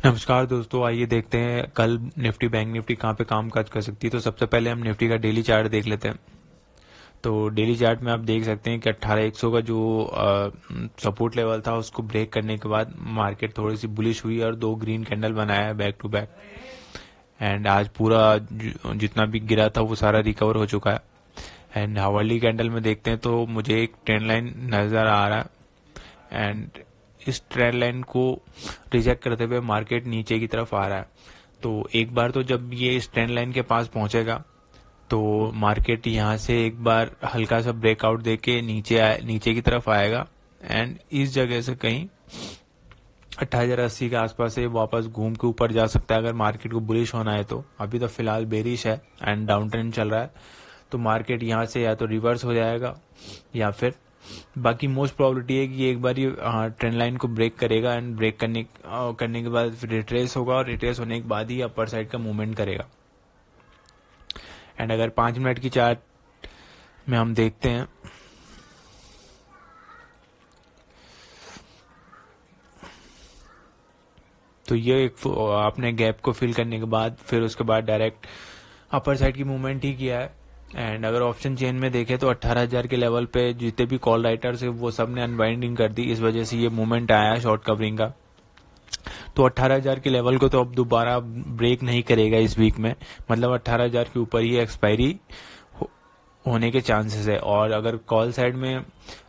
नमस्कार दोस्तों, आइए देखते हैं कल निफ्टी बैंक निफ्टी कहाँ पे काम काज कर सकती है। तो सबसे पहले हम निफ्टी का डेली चार्ट देख लेते हैं। तो डेली चार्ट में आप देख सकते हैं कि 18,100 का जो सपोर्ट लेवल था उसको ब्रेक करने के बाद मार्केट थोड़ी सी बुलिश हुई और दो ग्रीन कैंडल बनाया है बैक टू बैक। एंड आज पूरा जितना भी गिरा था वो सारा रिकवर हो चुका है। एंड हावर्ली कैंडल में देखते हैं तो मुझे एक ट्रेंड लाइन नज़र आ रहा है। एंड इस ट्रेंड लाइन को रिजेक्ट करते हुए मार्केट नीचे की तरफ आ रहा है। तो एक बार तो जब ये इस ट्रेंड लाइन के पास पहुंचेगा तो मार्केट यहाँ से एक बार हल्का सा ब्रेकआउट देके नीचे की तरफ आएगा। एंड इस जगह से कहीं 28,080 के आसपास से वापस घूम के ऊपर जा सकता है अगर मार्केट को बुलिश होना है। तो अभी तो फिलहाल बेरिश है एंड डाउन ट्रेंड चल रहा है। तो मार्केट यहाँ से या तो रिवर्स हो जाएगा या फिर बाकी मोस्ट प्रोबेबिलिटी है कि एक बार ये ट्रेंड लाइन को ब्रेक करेगा एंड ब्रेक करने के बाद फिर रिट्रेस होगा और रिट्रेस होने के बाद ही अपर साइड का मूवमेंट करेगा। एंड अगर 5 मिनट की चार्ट में हम देखते हैं तो ये एक आपने गैप को फिल करने के बाद फिर उसके बाद डायरेक्ट अपर साइड की मूवमेंट ही किया है। एंड अगर ऑप्शन चेन में देखें तो 18,000 के लेवल पे जितने भी कॉल राइटर्स है वो सब ने अनवाइंडिंग कर दी, इस वजह से ये मूवमेंट आया शॉर्ट कवरिंग का। तो 18,000 के लेवल को तो अब दोबारा ब्रेक नहीं करेगा इस वीक में, मतलब 18,000 के ऊपर ही एक्सपायरी होने के चांसेस है। और अगर कॉल साइड में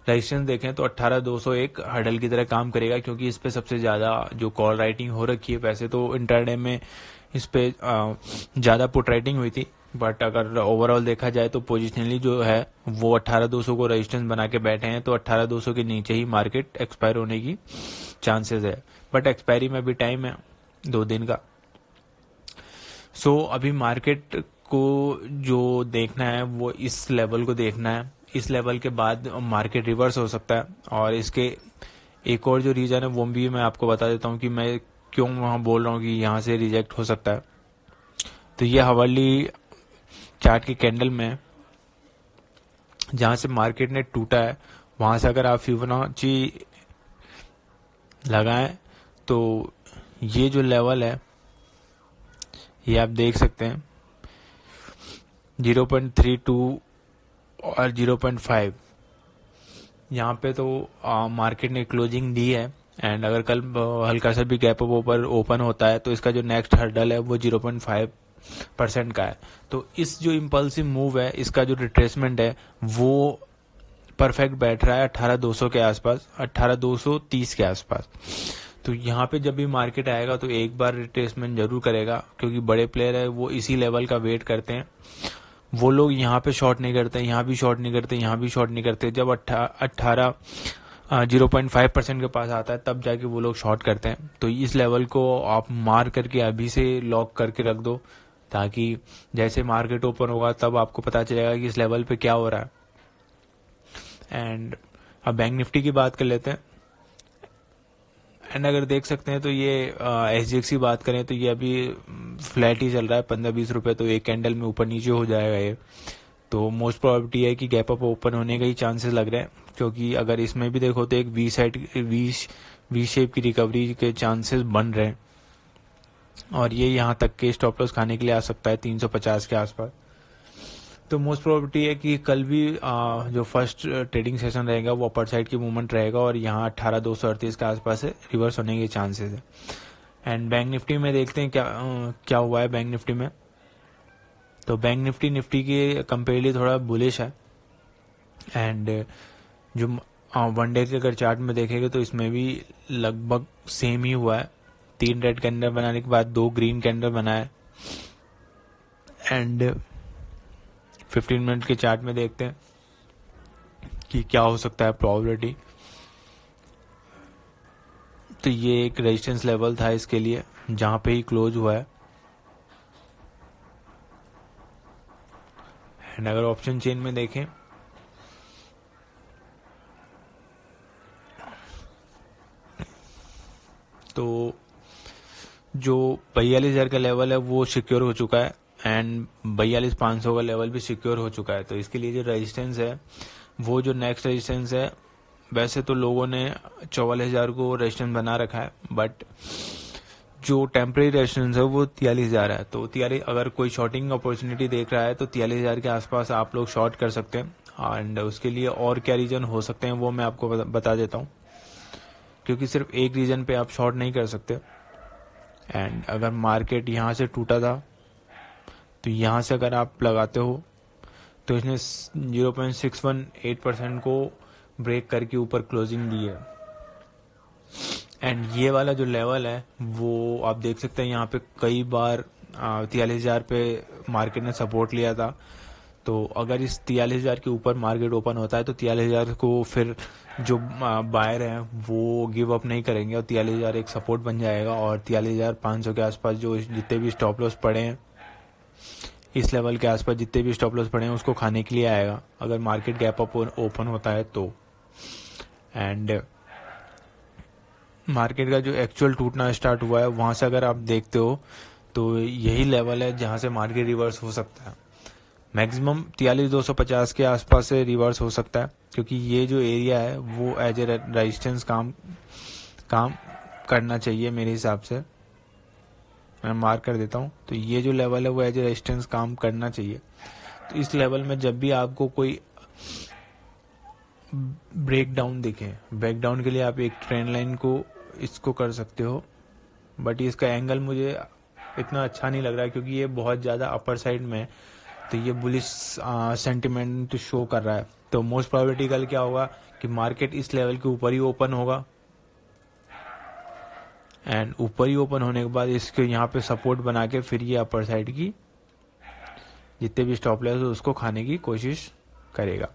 रेजिस्टेंस देखें तो 18,201 हर्डल की तरह काम करेगा, क्योंकि इस पे सबसे ज्यादा जो कॉल राइटिंग हो रखी है। वैसे तो इंटरडे में इस पे ज्यादा पुट राइटिंग हुई थी, बट अगर ओवरऑल देखा जाए तो पोजिशनली जो है वो 18,200 को रेजिस्टेंस बना के बैठे हैं। तो 18,200 के नीचे ही मार्केट एक्सपायर होने की चांसेस है, बट एक्सपायरी में भी टाइम है 2 दिन का। सो अभी मार्केट को जो देखना है वो इस लेवल को देखना है। इस लेवल के बाद मार्केट रिवर्स हो सकता है। और इसके एक और जो रीजन है वो भी मैं आपको बता देता हूँ कि मैं क्यों वहां बोल रहा हूँ कि यहाँ से रिजेक्ट हो सकता है। तो ये हवाली चार्ट की कैंडल में जहां से मार्केट ने टूटा है वहां से अगर आप फिबोनाची लगाएं तो ये जो लेवल है ये आप देख सकते हैं 0.32 और 0.5। यहाँ पे तो मार्केट ने क्लोजिंग दी है। एंड अगर कल हल्का सा भी गैप ऊपर ओपन होता है तो इसका जो नेक्स्ट हर्डल है वो 0.5% का है। तो इस जो इम्पल्सिव मूव है इसका जो रिट्रेसमेंट है वो परफेक्ट बैठ रहा है 18,200 के आसपास, 18,230 के आसपास। तो यहाँ पे जब भी मार्केट आएगा तो एक बार रिट्रेसमेंट जरूर करेगा, क्योंकि बड़े प्लेयर है वो इसी लेवल का वेट करते हैं। वो लोग यहाँ पे शॉर्ट नहीं करते, यहाँ भी शॉर्ट नहीं करते, यहाँ भी शॉर्ट नहीं करते। जब 0.5% के पास आता है तब जाके वो लोग शॉर्ट करते हैं। तो इस लेवल को आप मार करके अभी से लॉक करके रख दो, ताकि जैसे मार्केट ओपन होगा तब आपको पता चलेगा कि इस लेवल पे क्या हो रहा है। एंड अब बैंक निफ्टी की बात कर लेते हैं। एंड अगर देख सकते हैं तो ये एसजीएक्स की बात करें तो ये अभी फ्लैट ही चल रहा है, 15-20 रुपए तो एक कैंडल में ऊपर नीचे हो जाएगा ये। तो मोस्ट प्रोबेबिलिटी है कि गैप अप ओपन होने का ही चांसेस लग रहे हैं, क्योंकि अगर इसमें भी देखो तो एक वी शेप की रिकवरी के चांसेस बन रहे हैं। और ये यहाँ तक के स्टॉप लॉस खाने के लिए आ सकता है 350 के आसपास। तो मोस्ट प्रोबेबिलिटी है कि कल भी जो फर्स्ट ट्रेडिंग सेशन रहेगा वो अपर साइड की मूवमेंट रहेगा और यहाँ 18,238 के आसपास से रिवर्स होने के चांसेस है। एंड बैंक निफ्टी में देखते हैं क्या हुआ है बैंक निफ्टी में। तो बैंक निफ्टी के कंपेयरली थोड़ा बुलिश है। एंड जो 1 डे के अगर चार्ट में देखेंगे तो इसमें भी लगभग सेम ही हुआ है। 3 रेड कैंडल बनाने के बाद 2 ग्रीन कैंडल बनाए। एंड 15 मिनट के चार्ट में देखते हैं कि क्या हो सकता है प्रोबेबिलिटी। तो ये एक रेजिस्टेंस लेवल था इसके लिए जहां पे ही क्लोज हुआ है। एंड अगर ऑप्शन चेन में देखें तो जो 42,000 का लेवल है वो सिक्योर हो चुका है एंड 42,500 का लेवल भी सिक्योर हो चुका है। तो इसके लिए जो रेजिस्टेंस है वो जो नेक्स्ट रेजिस्टेंस है, वैसे तो लोगों ने 44,000 को रेजिस्टेंस बना रखा है, बट जो टेम्परेरी रेजिस्टेंस है वो 43,000 है। तो 43, अगर कोई शॉर्टिंग अपॉर्चुनिटी देख रहा है तो 43,000 के आसपास आप लोग शॉर्ट कर सकते हैं। एंड उसके लिए और क्या रीजन हो सकते हैं वो मैं आपको बता देता हूँ, क्योंकि सिर्फ एक रीजन पे आप शॉर्ट नहीं कर सकते। एंड अगर मार्केट यहाँ से टूटा था तो यहाँ से अगर आप लगाते हो तो इसने 0.618% को ब्रेक करके ऊपर क्लोजिंग दी है। एंड ये वाला जो लेवल है वो आप देख सकते हैं, यहाँ पे कई बार 43,000 पे मार्केट ने सपोर्ट लिया था। तो अगर इस 43,000 के ऊपर मार्केट ओपन होता है तो 43,000 को फिर जो बायर हैं वो गिव अप नहीं करेंगे और 43,000 एक सपोर्ट बन जाएगा। और 43,500 के आसपास जो जितने भी स्टॉप लॉस पड़े हैं, इस लेवल के आसपास जितने भी स्टॉप लॉस पड़े हैं उसको खाने के लिए आएगा अगर मार्केट गैप अप ओपन होता है तो। एंड मार्केट का जो एक्चुअल टूटना स्टार्ट हुआ है वहां से अगर आप देखते हो तो यही लेवल है जहां से मार्केट रिवर्स हो सकता है। मैक्सिमम 43,250 के आसपास से रिवर्स हो सकता है, क्योंकि ये जो एरिया है वो एज ए रेजिस्टेंस काम करना चाहिए मेरे हिसाब से। मैं मार्क कर देता हूँ, तो ये जो लेवल है वो एज ए रेजिस्टेंस काम करना चाहिए। तो इस लेवल में जब भी आपको कोई ब्रेक डाउन दिखे, ब्रेक डाउन के लिए आप एक ट्रेंड लाइन को इसको कर सकते हो, बट इसका एंगल मुझे इतना अच्छा नहीं लग रहा है क्योंकि ये बहुत ज़्यादा अपर साइड में है। तो ये बुलिश सेंटिमेंट शो कर रहा है। तो मोस्ट प्रोबेबिलिटी कल क्या होगा कि मार्केट इस लेवल के ऊपर ही ओपन होगा। एंड ऊपर ही ओपन होने के बाद इसके यहाँ पे सपोर्ट बना के फिर ये अपर साइड की जितने भी स्टॉप लॉस उसको खाने की कोशिश करेगा।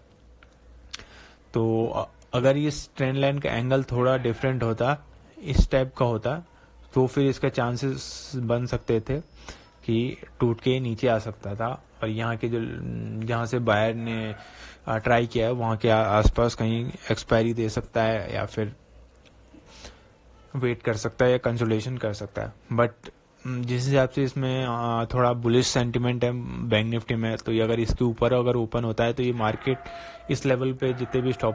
तो अगर इस ट्रेंड लाइन का एंगल थोड़ा डिफरेंट होता, इस टाइप का होता, तो फिर इसका चांसेस बन सकते थे कि टूट के नीचे आ सकता था और यहाँ के जो जहाँ से बायर ने ट्राई किया है वहाँ के आसपास कहीं एक्सपायरी दे सकता है या फिर वेट कर सकता है या कंसोलिडेशन कर सकता है। बट जिस हिसाब से इसमें थोड़ा बुलिश सेंटिमेंट है बैंक निफ्टी में, तो ये अगर इसके ऊपर अगर ओपन होता है तो ये मार्केट इस लेवल पे जितने भी स्टॉप